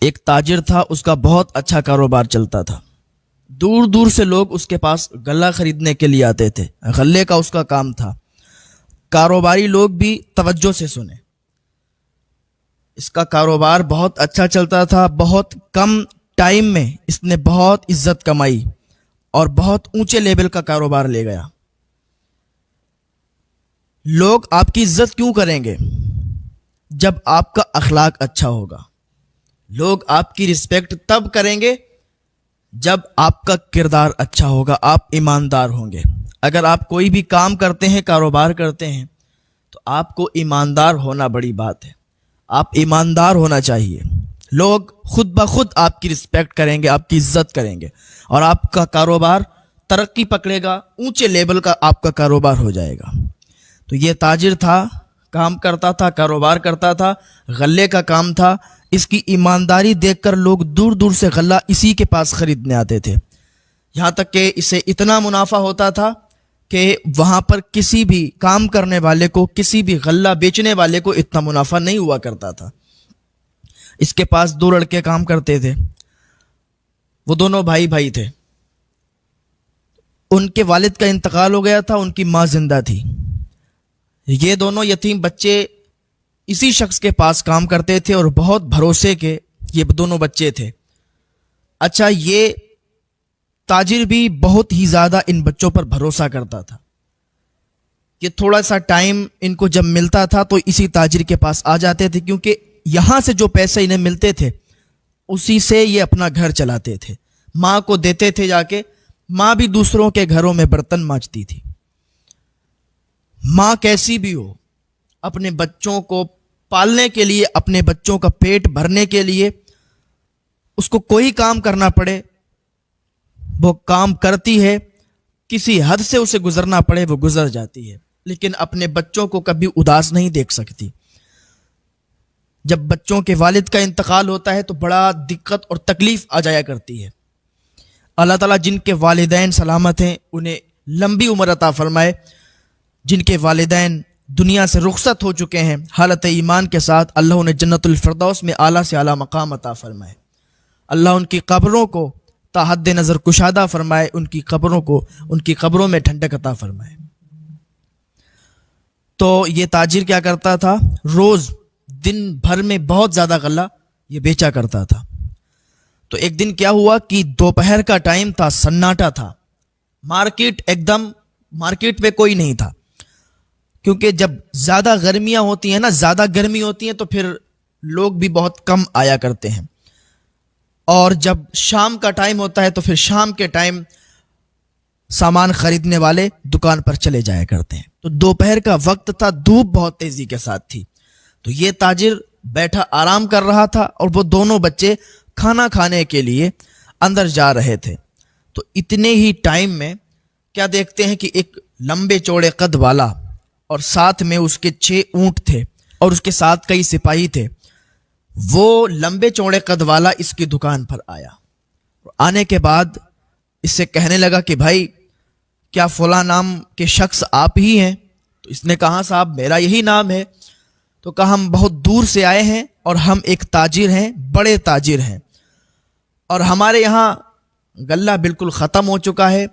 ایک تاجر تھا، اس کا بہت اچھا کاروبار چلتا تھا. دور دور سے لوگ اس کے پاس غلہ خریدنے کے لیے آتے تھے. غلے کا اس کا کام تھا. کاروباری لوگ بھی توجہ سے سنیں، اس کا کاروبار بہت اچھا چلتا تھا. بہت کم ٹائم میں اس نے بہت عزت کمائی اور بہت اونچے لیول کا کاروبار لے گیا. لوگ آپ کی عزت کیوں کریں گے؟ جب آپ کا اخلاق اچھا ہوگا. لوگ آپ کی رسپیکٹ تب کریں گے جب آپ کا کردار اچھا ہوگا، آپ ایماندار ہوں گے. اگر آپ کوئی بھی کام کرتے ہیں، کاروبار کرتے ہیں، تو آپ کو ایماندار ہونا بڑی بات ہے. آپ ایماندار ہونا چاہیے. لوگ خود بخود آپ کی رسپیکٹ کریں گے، آپ کی عزت کریں گے اور آپ کا کاروبار ترقی پکڑے گا، اونچے لیول کا آپ کا کاروبار ہو جائے گا. تو یہ تاجر تھا، کام کرتا تھا، کاروبار کرتا تھا، غلے کا کام تھا. اس کی ایمانداری دیکھ کر لوگ دور دور سے غلہ اسی کے پاس خریدنے آتے تھے. یہاں تک کہ اسے اتنا منافع ہوتا تھا کہ وہاں پر کسی بھی کام کرنے والے کو، کسی بھی غلہ بیچنے والے کو اتنا منافع نہیں ہوا کرتا تھا. اس کے پاس 2 لڑکے کام کرتے تھے. وہ دونوں بھائی تھے. ان کے والد کا انتقال ہو گیا تھا، ان کی ماں زندہ تھی. یہ دونوں یتیم بچے اسی شخص کے پاس کام کرتے تھے اور بہت بھروسے کے یہ دونوں بچے تھے. اچھا، یہ تاجر بھی بہت ہی زیادہ ان بچوں پر بھروسہ کرتا تھا. یہ تھوڑا سا ٹائم ان کو جب ملتا تھا تو اسی تاجر کے پاس آ جاتے تھے، کیونکہ یہاں سے جو پیسے انہیں ملتے تھے اسی سے یہ اپنا گھر چلاتے تھے. ماں کو دیتے تھے جا کے. ماں بھی دوسروں کے گھروں میں برتن مانجتی تھی. ماں کیسی بھی ہو، اپنے بچوں کو پالنے کے لیے، اپنے بچوں کا پیٹ بھرنے کے لیے اس کو کوئی کام کرنا پڑے وہ کام کرتی ہے. کسی حد سے اسے گزرنا پڑے وہ گزر جاتی ہے، لیکن اپنے بچوں کو کبھی اداس نہیں دیکھ سکتی. جب بچوں کے والد کا انتقال ہوتا ہے تو بڑا دقت اور تکلیف آ جایا کرتی ہے. اللہ تعالیٰ جن کے والدین سلامت ہیں انہیں لمبی عمر عطا فرمائے. جن کے والدین دنیا سے رخصت ہو چکے ہیں حالت ایمان کے ساتھ، اللہ انہیں جنت الفردوس میں اعلیٰ سے اعلیٰ مقام عطا فرمائے. اللہ ان کی قبروں کو تا حد نظر کشادہ فرمائے، ان کی قبروں میں ٹھنڈک عطا فرمائے. تو یہ تاجر کیا کرتا تھا؟ روز دن بھر میں بہت زیادہ غلہ یہ بیچا کرتا تھا. تو ایک دن کیا ہوا کہ دوپہر کا ٹائم تھا، سناٹا تھا. مارکیٹ میں کوئی نہیں تھا، کیونکہ جب زیادہ گرمیاں ہوتی ہیں نا، زیادہ گرمی ہوتی ہیں تو پھر لوگ بھی بہت کم آیا کرتے ہیں. اور جب شام کا ٹائم ہوتا ہے تو پھر شام کے ٹائم سامان خریدنے والے دکان پر چلے جایا کرتے ہیں. تو دوپہر کا وقت تھا، دھوپ بہت تیزی کے ساتھ تھی. تو یہ تاجر بیٹھا آرام کر رہا تھا اور وہ دونوں بچے کھانا کھانے کے لیے اندر جا رہے تھے. تو اتنے ہی ٹائم میں کیا دیکھتے ہیں کہ ایک لمبے چوڑے قد والا اور ساتھ میں اس کے 6 اونٹ تھے اور اس کے ساتھ کئی سپاہی تھے. وہ لمبے چوڑے قد والا اس کی دکان پر آیا. آنے کے بعد اس سے کہنے لگا کہ بھائی کیا فلاں نام کے شخص آپ ہی ہیں؟ تو اس نے کہا صاحب میرا یہی نام ہے. تو کہا ہم بہت دور سے آئے ہیں اور ہم ایک تاجر ہیں، بڑے تاجر ہیں، اور ہمارے یہاں غلہ بالکل ختم ہو چکا ہے،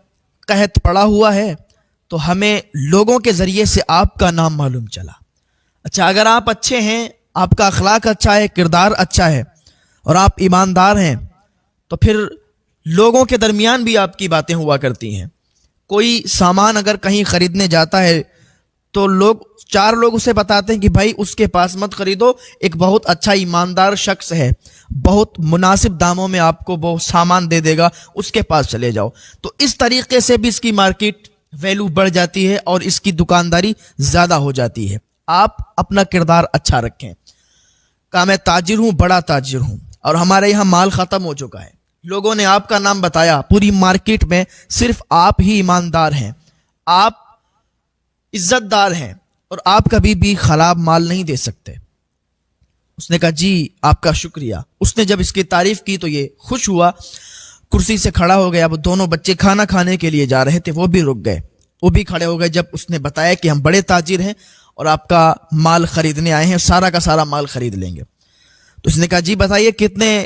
قحط پڑا ہوا ہے، تو ہمیں لوگوں کے ذریعے سے آپ کا نام معلوم چلا. اچھا، اگر آپ اچھے ہیں، آپ کا اخلاق اچھا ہے، کردار اچھا ہے اور آپ ایماندار ہیں تو پھر لوگوں کے درمیان بھی آپ کی باتیں ہوا کرتی ہیں. کوئی سامان اگر کہیں خریدنے جاتا ہے تو 4 لوگ اسے بتاتے ہیں کہ بھائی اس کے پاس مت خریدو، ایک بہت اچھا ایماندار شخص ہے، بہت مناسب داموں میں آپ کو وہ سامان دے دے گا، اس کے پاس چلے جاؤ. تو اس طریقے سے بھی اس کی مارکیٹ ویلو بڑھ جاتی ہے اور اس کی دکانداری زیادہ ہو جاتی ہے. آپ اپنا کردار اچھا رکھیں. کہا میں تاجر ہوں، بڑا تاجر ہوں، اور ہمارے یہاں مال ختم ہو چکا ہے. لوگوں نے آپ کا نام بتایا، پوری مارکیٹ میں صرف آپ ہی ایماندار ہیں، آپ عزت دار ہیں اور آپ کبھی بھی خراب مال نہیں دے سکتے. اس نے کہا جی آپ کا شکریہ. اس نے جب اس کی تعریف کی تو یہ خوش ہوا، کرسی سے کھڑا ہو گیا. اب دونوں بچے کھانا کھانے کے لیے جا رہے تھے، وہ بھی رک گئے، وہ بھی کھڑے ہو گئے جب اس نے بتایا کہ ہم بڑے تاجر ہیں اور آپ کا مال خریدنے آئے ہیں، سارا کا سارا مال خرید لیں گے. تو اس نے کہا جی بتائیے کتنے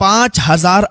5,000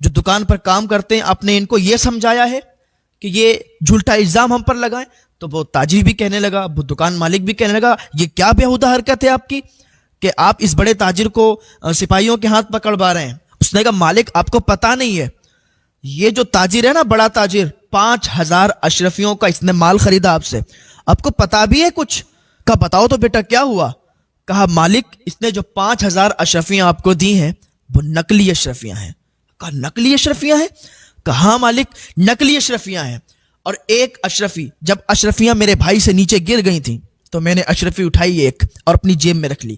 جو دکان پر کام کرتے ہیں آپ نے ان کو یہ سمجھایا ہے کہ یہ جھوٹا الزام ہم پر لگائیں؟ تو وہ تاجر بھی کہنے لگا، وہ دکان مالک بھی کہنے لگا یہ کیا بیہودہ حرکت ہے آپ کی کہ آپ اس بڑے تاجر کو سپاہیوں کے ہاتھ پکڑوا رہے ہیں۔ اس نے کہا مالک آپ کو پتا نہیں ہے، یہ جو تاجر ہے نا بڑا تاجر، 5000 اشرفیوں کا اس نے مال خریدا آپ سے، آپ کو پتا بھی ہے کچھ؟ کہا بتاؤ تو بیٹا کیا ہوا؟ کہا مالک اس نے جو 5000 اشرفیاں آپ کو دی ہیں وہ نقلی اشرفیاں ہیں۔ کہا نقلی اشرفیاں ہیں؟ کہا ہاں مالک نقلی اشرفیاں ہیں، اور ایک اشرفی، جب اشرفیاں میرے بھائی سے نیچے گر گئی تھیں تو میں نے اشرفی اٹھائی ایک اور اپنی جیب میں رکھ لی،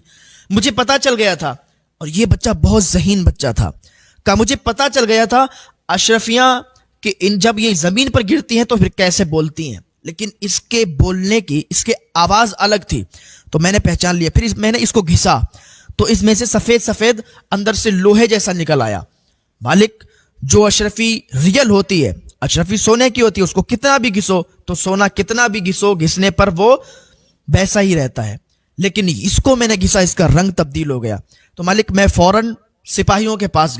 مجھے پتا چل گیا تھا، اور یہ بچہ بہت ذہین بچہ تھا، کہا مجھے پتا چل گیا تھا اشرفیاں کہ جب یہ زمین پر گرتی ہیں تو پھر کیسے بولتی ہیں، لیکن اس کے بولنے کی، اس کے آواز الگ تھی، تو میں نے پہچان لیا۔ پھر میں نے اس کو گھسا تو اس میں سے سفید سفید اندر سے لوہے جیسا نکل آیا۔ مالک جو اشرفی ریل ہوتی ہے، اشرفی سونے کی ہوتی ہے، اس کو کتنا بھی گھسو تو سونا کتنا بھی گھسو، گھسنے پر وہ ویسا ہی رہتا ہے، لیکن اس کو میں نے گھسا، اس کا رنگ تبدیل ہو گیا۔ تو مالک میں فوراً سپاہیوں کے پاس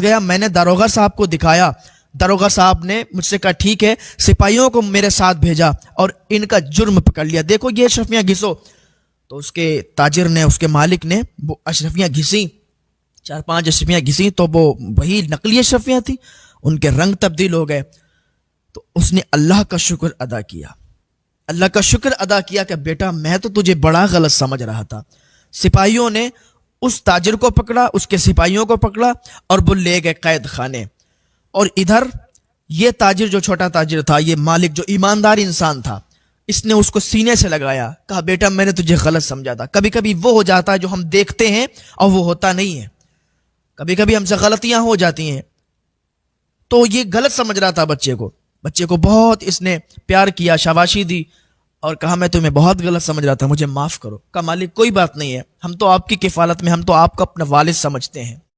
گیا، میں نے داروغہ صاحب کو دکھایا، داروغہ صاحب نے مجھ سے کہا ٹھیک ہے، سپاہیوں کو میرے ساتھ بھیجا اور ان کا جرم پکڑ لیا، دیکھو یہ اشرفیاں گھسو۔ تو اس کے تاجر نے، اس کے مالک نے وہ اشرفیاں گھسیں، 4-5 اشرفیاں گھسیں تو وہ وہی نقلی اشرفیاں تھیں، ان کے رنگ تبدیل ہو گئے۔ تو اس نے اللہ کا شکر ادا کیا کہ بیٹا میں تو تجھے بڑا غلط سمجھ رہا تھا۔ سپاہیوں نے اس تاجر کو پکڑا، اس کے سپاہیوں کو پکڑا اور وہ لے گئے قید خانے، اور ادھر یہ تاجر جو چھوٹا تاجر تھا، یہ مالک جو ایماندار انسان تھا، اس نے اس کو سینے سے لگایا، کہا بیٹا میں نے تجھے غلط سمجھا تھا، کبھی کبھی وہ ہو جاتا ہے جو ہم دیکھتے ہیں اور وہ ہوتا نہیں ہے، کبھی کبھی ہم سے غلطیاں ہو جاتی ہیں۔ تو یہ غلط سمجھ رہا تھا بچے کو بہت اس نے پیار کیا، شاباشی دی اور کہا میں تمہیں بہت غلط سمجھ رہا تھا، مجھے معاف کرو۔ کہا مالک کوئی بات نہیں ہے، ہم تو آپ کی کفالت میں، ہم تو آپ کو اپنا والد سمجھتے ہیں۔